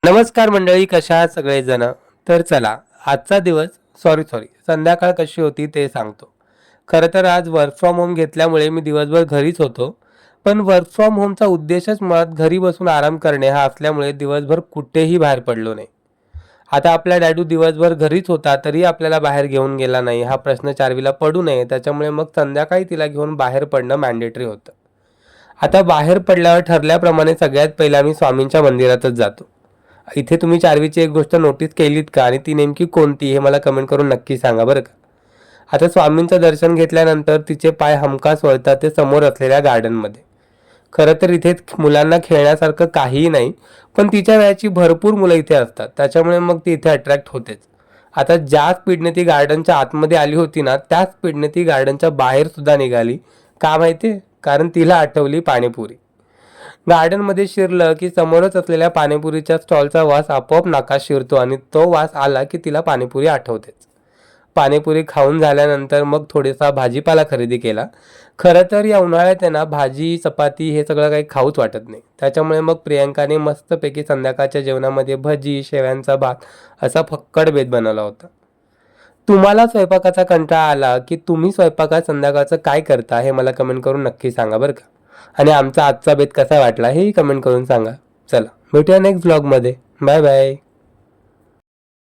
नमस्कार मंडळी, कशा आहात सगळेजण? तर चला, आजचा दिवस संध्याकाळ कशी होती ते सांगतो. खरं तर आज वर्क फ्रॉम होम घेतल्यामुळे मी दिवसभर घरीच होतो. पण वर्क फ्रॉम होमचा उद्देशच मुळात घरी बसून आराम करणे हा असल्यामुळे दिवसभर कुठेही बाहेर पडलो नाही. आता आपला डॅडू दिवसभर घरीच होता तरी आपल्याला बाहेर घेऊन गेला नाही हा प्रश्न चारवीला पडू नये, त्याच्यामुळे मग संध्याकाळी तिला घेऊन बाहेर पडणं मॅन्डेटरी होतं. आता बाहेर पडल्यावर ठरल्याप्रमाणे सगळ्यात पहिला मी स्वामींच्या मंदिरातच जातो. इथे तुम्ही चारवीची एक गोष्ट नोटीस केलीत का आणि ती नेमकी कोणती हे मला कमेंट करून नक्की सांगा बरं का. आता स्वामींचं दर्शन घेतल्यानंतर तिचे पाय हमखास वळतात ते समोर असलेल्या गार्डनमध्ये. खरं तर इथे मुलांना खेळण्यासारखं काहीही नाही, पण तिच्या वयाची भरपूर मुलं इथे असतात, त्याच्यामुळे मग ती इथे अट्रॅक्ट होतेच. आता ज्या स्पीडने ती गार्डनच्या आतमध्ये आली होती ना, त्याच स्पीडने ती गार्डनच्या बाहेर सुद्धा निघाली. का माहिती? कारण तिला आठवली पाणीपुरी. गार्डनमध्ये शिरलं की समोरच असलेल्या पाणीपुरीच्या स्टॉलचा वास आपोआप नाकात शिरतो आणि तो वास आला की तिला पाणीपुरी आठवतेच. पाणीपुरी खाऊन झाल्यानंतर मग थोडासा भाजीपाला खरेदी केला. खरं तर या उन्हाळ्यात आहे ना, भाजी चपाती हे सगळं काही खाऊच वाटत नाही, त्याच्यामुळे मग प्रियंकाने मस्तपैकी संध्याकाळच्या जेवणामध्ये भजी, शेव्यांचा भात असा फक्कड बेत बनवला होता. तुम्हाला स्वयंपाकाचा कंटाळा आला की तुम्ही स्वयंपाकात संध्याकाळचं काय करता हे मला कमेंट करून नक्की सांगा बरं का. आणि आमचा आजचा बेत कसा वाटला हेही कमेंट करून सांगा. चला, भेटूया नेक्स्ट ब्लॉगमध्ये. Bye bye.